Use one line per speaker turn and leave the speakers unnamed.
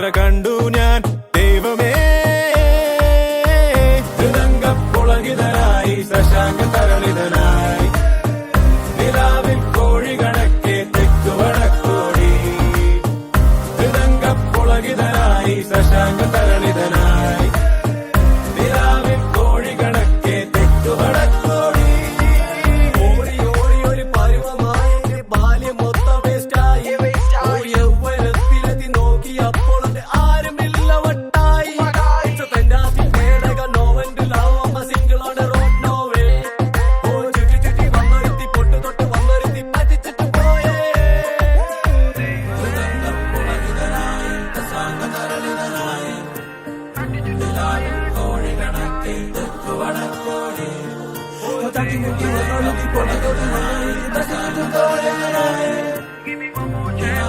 എത്ര കണ്ടു ഞാൻ ദൈവമേ. പുളകിതനായി ശശാങ്ക തരളിതനായി നിലാവിൽ കോഴി കണക്കെ തെക്കു വടക്കോടി. പുളകിതനായി ശശാങ്ക തരളിതനായി നിലാവിൽ കോഴി കണക്കെ തെക്കു വടക്കോടി. ഓടി ഓടി ഒരു പരുവമായി ബാല്യം മൊത്തം വേസ്റ്റായി. യൗവനത്തിലെത്തി നോക്കി അപ്പോൾ ആരുമില്ല വട്ടായി. Give me one more chance.